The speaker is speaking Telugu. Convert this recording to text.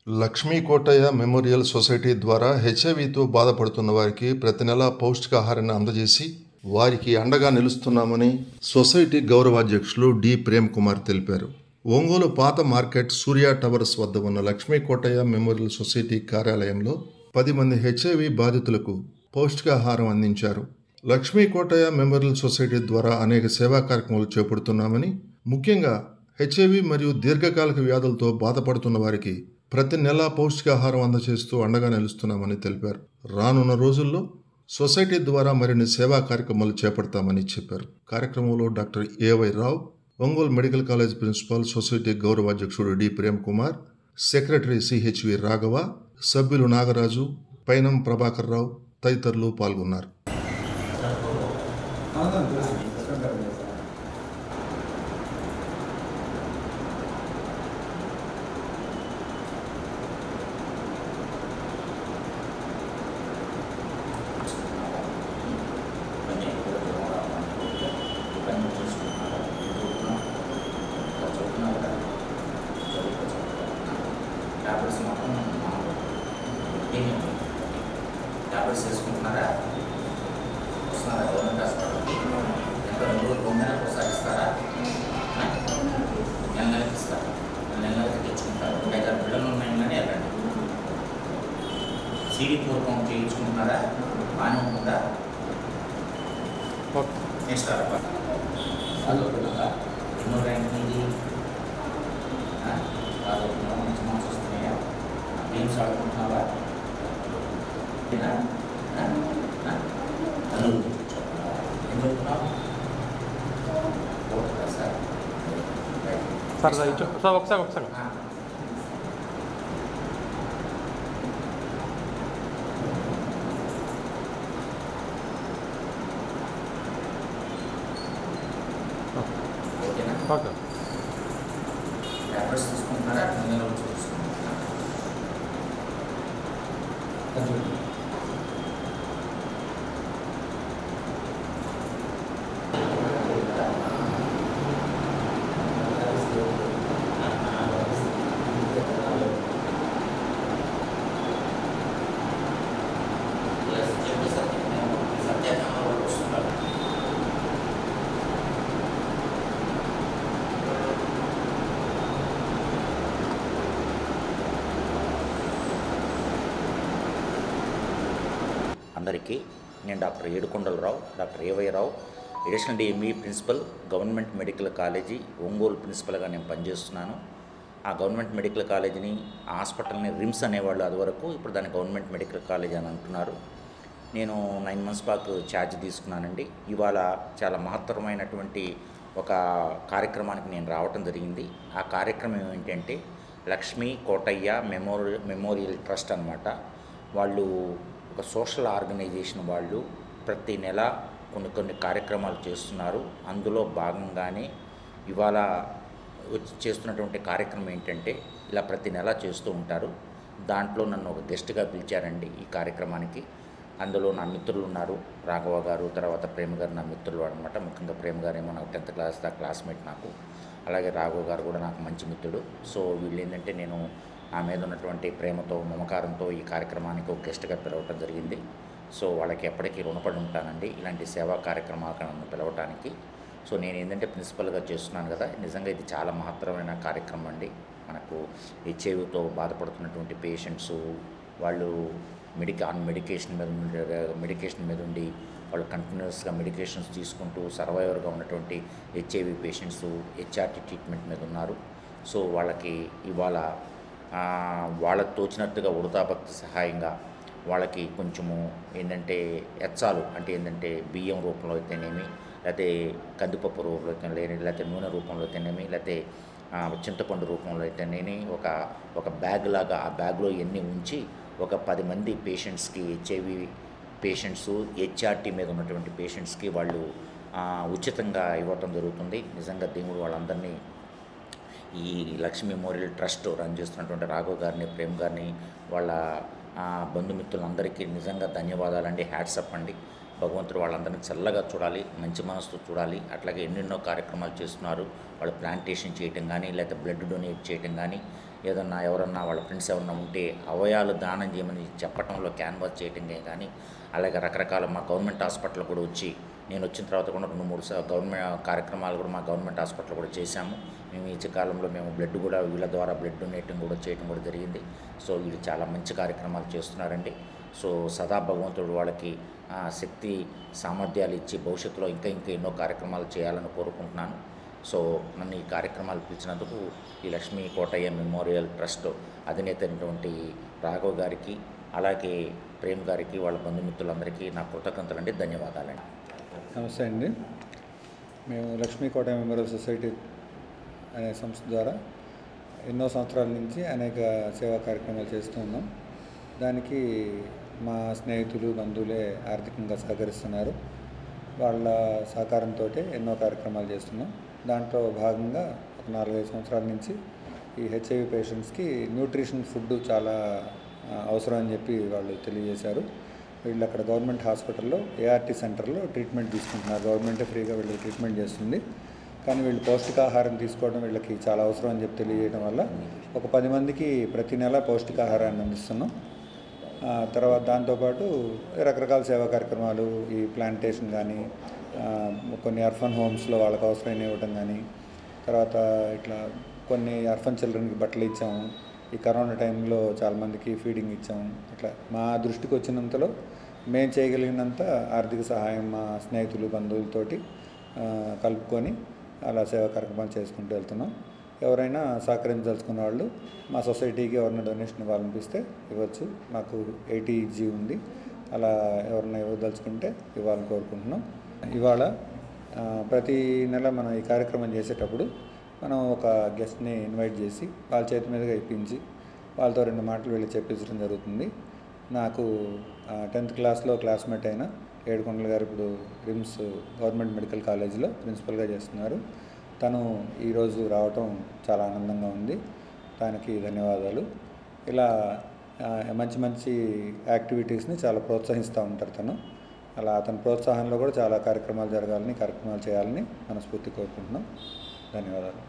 లక్ష్మీ కోటయ్య మెమోరియల్ సొసైటీ ద్వారా హెచ్ఐవితో బాధపడుతున్న వారికి ప్రతి నెల పౌష్టికాహారాన్ని అందజేసి వారికి అండగా నిలుస్తున్నామని సొసైటీ గౌరవాధ్యక్షులు డి ప్రేమ్ కుమార్ తెలిపారు. ఒంగోలు పాత మార్కెట్ సూర్య టవర్స్ వద్ద ఉన్న లక్ష్మీ కోటయ్య మెమోరియల్ సొసైటీ కార్యాలయంలో 10 మంది హెచ్ఐవి బాధితులకు పౌష్టికాహారం అందించారు. లక్ష్మీ కోటయ్య మెమోరియల్ సొసైటీ ద్వారా అనేక సేవా కార్యక్రమాలు చేపడుతున్నామని, ముఖ్యంగా హెచ్ఐవి మరియు దీర్ఘకాలిక వ్యాధులతో బాధపడుతున్న వారికి ప్రతి నెల పౌష్టికాహారం అందజేస్తూ అండగా నిలుస్తున్నామని తెలిపారు. రానున్న రోజుల్లో సొసైటీ ద్వారా మరిన్ని సేవా కార్యక్రమాలు చేపడతామని చెప్పారు. కార్యక్రమంలో doctor AY Rao, Ongole medical college principal, society గౌరవాధ్యక్షుడు డి ప్రేమ్ కుమార్, సెక్రటరీ సిహెచ్వి రాఘవ, సభ్యులు నాగరాజు, పైనం ప్రభాకర్ రావు తదితరులు పాల్గొన్నారు. ట్యాబ్లెట్స్ వేసుకుంటున్నారా? వస్తున్నారా? గవర్నమెంట్ హాస్పిటల్కి ఎంత 2 రోజులు పొందినా ఒకసారి ఇస్తారా? నెలకి ఇస్తారా? నెలకి తెచ్చుకుంటారు. 5-6 బిళ్ళలు ఉన్నాయి కానీ వెళ్ళండి. CD4 count చేయించుకుంటున్నారా? బాగానే ఉంటుందా? ఇస్తారా? ఎన్నో ర్యాంక్ ఉంది? మంచి మార్క్స్ వస్తున్నాయా? గేమ్స్ ఆడుకుంటున్నావా? సార్ ఒకసారి ఓకే. ట్యాబ్లెట్స్ తీసుకుంటున్నారా? అందరికీ నేను doctor Edukondalarao, doctor AY Rao, additional DME principal, government medical college Ongole ప్రిన్సిపల్గా నేను పనిచేస్తున్నాను. ఆ గవర్నమెంట్ మెడికల్ కాలేజీని, ఆ హాస్పిటల్ని రిమ్స్ అనేవాళ్ళు అది వరకు, ఇప్పుడు దాన్ని గవర్నమెంట్ మెడికల్ కాలేజీ అని అంటున్నారు. నేను 9 months బ్యాక్ ఛార్జ్ తీసుకున్నానండి. ఇవాళ చాలా మహత్తరమైనటువంటి ఒక కార్యక్రమానికి నేను రావటం జరిగింది. ఆ కార్యక్రమం ఏంటంటే లక్ష్మీ కోటయ్య మెమోరియల్ ట్రస్ట్ అన్నమాట. వాళ్ళు ఒక సోషల్ ఆర్గనైజేషన్. వాళ్ళు ప్రతి నెల కొన్ని కార్యక్రమాలు చేస్తున్నారు. అందులో భాగంగానే ఇవాళ చేస్తున్నటువంటి కార్యక్రమం ఏంటంటే ఇలా ప్రతి నెల చేస్తూ ఉంటారు. దాంట్లో నన్ను ఒక గెస్ట్గా పిలిచారండి ఈ కార్యక్రమానికి. అందులో నా మిత్రులు ఉన్నారు, రాఘవ గారు, తర్వాత ప్రేమ గారు నా మిత్రులు అనమాట. ముఖ్యంగా ప్రేమ గారు ఏమో నాకు 10th క్లాస్ దా క్లాస్మేట్ నాకు, అలాగే రాఘవ గారు కూడా నాకు మంచి మిత్రుడు. సో వీళ్ళు ఏంటంటే నేను నా మీద ఉన్నటువంటి ప్రేమతో, మమకారంతో ఈ కార్యక్రమానికి ఒక గెస్ట్గా పిలవటం జరిగింది. సో వాళ్ళకి ఎప్పటికీ రుణపడి ఉంటానండి ఇలాంటి సేవా కార్యక్రమాలకు నన్ను పిలవటానికి. సో నేను ఏంటంటే ప్రిన్సిపల్గా చేస్తున్నాను కదా, నిజంగా ఇది చాలా మహత్తరమైన కార్యక్రమం అండి. మనకు హెచ్ఐవితో బాధపడుతున్నటువంటి పేషెంట్స్ వాళ్ళు మెడికేషన్ మీద ఉండి వాళ్ళు కంటిన్యూస్గా మెడికేషన్స్ తీసుకుంటూ సర్వైవర్గా ఉన్నటువంటి హెచ్ఐవి పేషెంట్స్ హెచ్ఆర్టీ ట్రీట్మెంట్ మీద ఉన్నారు. సో వాళ్ళకి ఇవాళ వాళ్ళకు తోచినట్టుగా ఉడతాభక్తి సహాయంగా వాళ్ళకి కొంచెము ఏంటంటే ఎచ్చాలు అంటే ఏంటంటే బియ్యం రూపంలో అయితేనేమి, లేకపోతే కందిపప్పు రూపంలో అయితేనే, లేకపోతే నూనె రూపంలో అయితేనేమి, లేకపోతే చింతపండు రూపంలో అయితేనేమి ఒక బ్యాగ్ లాగా ఆ బ్యాగ్లో ఇవన్నీ ఉంచి ఒక 10 మంది పేషెంట్స్కి, హెచ్ఐవి పేషెంట్స్, హెచ్ఆర్టీ మీద ఉన్నటువంటి పేషెంట్స్కి వాళ్ళు ఉచితంగా ఇవ్వటం జరుగుతుంది. నిజంగా దేవుడు వాళ్ళందరినీ, ఈ లక్ష్మీ మెమోరియల్ ట్రస్ట్ రన్ చేస్తున్నటువంటి రాఘవ్ గారిని, ప్రేమ్ గారిని, వాళ్ళ బంధుమిత్రులందరికీ నిజంగా ధన్యవాదాలండి, హ్యాట్సప్ అండి. భగవంతుడు వాళ్ళందరినీ చల్లగా చూడాలి, మంచి మనసుతో చూడాలి. అట్లాగే ఎన్నెన్నో కార్యక్రమాలు చేస్తున్నారు. వాళ్ళు ప్లాంటేషన్ చేయటం కానీ, లేకపోతే బ్లడ్ డొనేట్ చేయటం కానీ, ఏదన్నా ఎవరన్నా వాళ్ళ ఫ్రెండ్స్ ఎవరన్నా ఉంటే అవయాలు దానం చేయమని చెప్పడంలో క్యాన్వాస్ చేయటమే కానీ, అలాగే రకరకాల మా గవర్నమెంట్ హాస్పిటల్ కూడా వచ్చి, నేను వచ్చిన తర్వాత కూడా 2-3 గవర్నమెంట్ కార్యక్రమాలు కూడా మా గవర్నమెంట్ హాస్పిటల్ కూడా చేశాము. మేము ఈ కాలంలో మేము బ్లడ్ కూడా వీళ్ళ ద్వారా బ్లడ్ డొనేటింగ్ కూడా చేయడం కూడా జరిగింది. సో వీళ్ళు చాలా మంచి కార్యక్రమాలు చేస్తున్నారండి. సో సదా భగవంతుడు వాళ్ళకి శక్తి సామర్థ్యాలు ఇచ్చి భవిష్యత్తులో ఇంకా ఎన్నో కార్యక్రమాలు చేయాలని కోరుకుంటున్నాను. సో నన్ను ఈ కార్యక్రమాలు పిలిచినందుకు ఈ లక్ష్మీ కోటయ్య మెమోరియల్ ట్రస్ట్ అధినేత అయినటువంటి రాఘవ్ గారికి, అలాగే ప్రేమ్ గారికి, వాళ్ళ బంధుమిత్రులందరికీ నా కృతజ్ఞతలండి, ధన్యవాదాలండి. నమస్తే అండి. మేము లక్ష్మీ కోటయ్య మెమోరియల్ సొసైటీ అనే సంస్థ ద్వారా ఎన్నో సంవత్సరాల నుంచి అనేక సేవా కార్యక్రమాలు చేస్తూ ఉన్నాం. దానికి మా స్నేహితులు, బంధువులే ఆర్థికంగా సహకరిస్తున్నారు. వాళ్ళ సహకారంతో ఎన్నో కార్యక్రమాలు చేస్తున్నాం. దాంట్లో భాగంగా ఒక 4-5 సంవత్సరాల నుంచి ఈ హెచ్ఐవి పేషెంట్స్కి న్యూట్రిషన్ ఫుడ్ చాలా అవసరం అని చెప్పి వాళ్ళు తెలియజేశారు. వీళ్ళు అక్కడ గవర్నమెంట్ హాస్పిటల్లో ఏఆర్టీ సెంటర్లో ట్రీట్మెంట్ తీసుకుంటున్నారు. గవర్నమెంటే ఫ్రీగా వీళ్ళకి ట్రీట్మెంట్ చేస్తుంది. కానీ వీళ్ళు పౌష్టికాహారం తీసుకోవడం వీళ్ళకి చాలా అవసరం అని చెప్పి తెలియజేయడం వల్ల ఒక 10 మందికి ప్రతి నెల పౌష్టికాహారాన్ని అందిస్తున్నాం. తర్వాత దాంతోపాటు రకరకాల సేవా కార్యక్రమాలు, ఈ ప్లాంటేషన్ కానీ, కొన్ని అర్ఫన్ హోమ్స్లో వాళ్ళకి అవసరమైన ఇవ్వటం కానీ, తర్వాత ఇట్లా కొన్ని అర్ఫన్ చిల్డ్రన్కి బట్టలు ఇచ్చాము. ఈ కరోనా టైంలో చాలామందికి ఫీడింగ్ ఇచ్చాము. ఇట్లా మా దృష్టికి వచ్చినంతలో మేము చేయగలిగినంత ఆర్థిక సహాయం మా స్నేహితులు, బంధువులతోటి కలుపుకొని అలా సేవా కార్యక్రమాలు చేసుకుంటూ వెళ్తున్నాం. ఎవరైనా సహకరించదలుచుకున్న వాళ్ళు మా సొసైటీకి ఎవరైనా డొనేషన్ ఇవ్వాలనిపిస్తే ఇవ్వచ్చు. మాకు 80G ఉంది. అలా ఎవరైనా ఇవ్వదలుచుకుంటే ఇవ్వాలని కోరుకుంటున్నాం. ఇవాళ ప్రతి నెల మనం ఈ కార్యక్రమం చేసేటప్పుడు మనం ఒక గెస్ట్ని ఇన్వైట్ చేసి వాళ్ళ చేతి మీదుగా ఇప్పించి వాళ్ళతో 2 మాటలు వెళ్ళి చెప్పించడం జరుగుతుంది. నాకు 10th క్లాస్లో క్లాస్మేట్ అయిన ఏడుకొండల గారు ఇప్పుడు రిమ్స్ గవర్నమెంట్ మెడికల్ కాలేజీలో ప్రిన్సిపల్గా చేస్తున్నారు. తను ఈరోజు రావటం చాలా ఆనందంగా ఉంది. దానికి ధన్యవాదాలు. ఇలా మంచి మంచి యాక్టివిటీస్ని చాలా ప్రోత్సహిస్తూ ఉంటారు తను. అలా అతని ప్రోత్సాహంలో కూడా చాలా కార్యక్రమాలు జరగాలని, కార్యక్రమాలు చేయాలని మనస్ఫూర్తి కోరుకుంటున్నాం. ధన్యవాదాలు.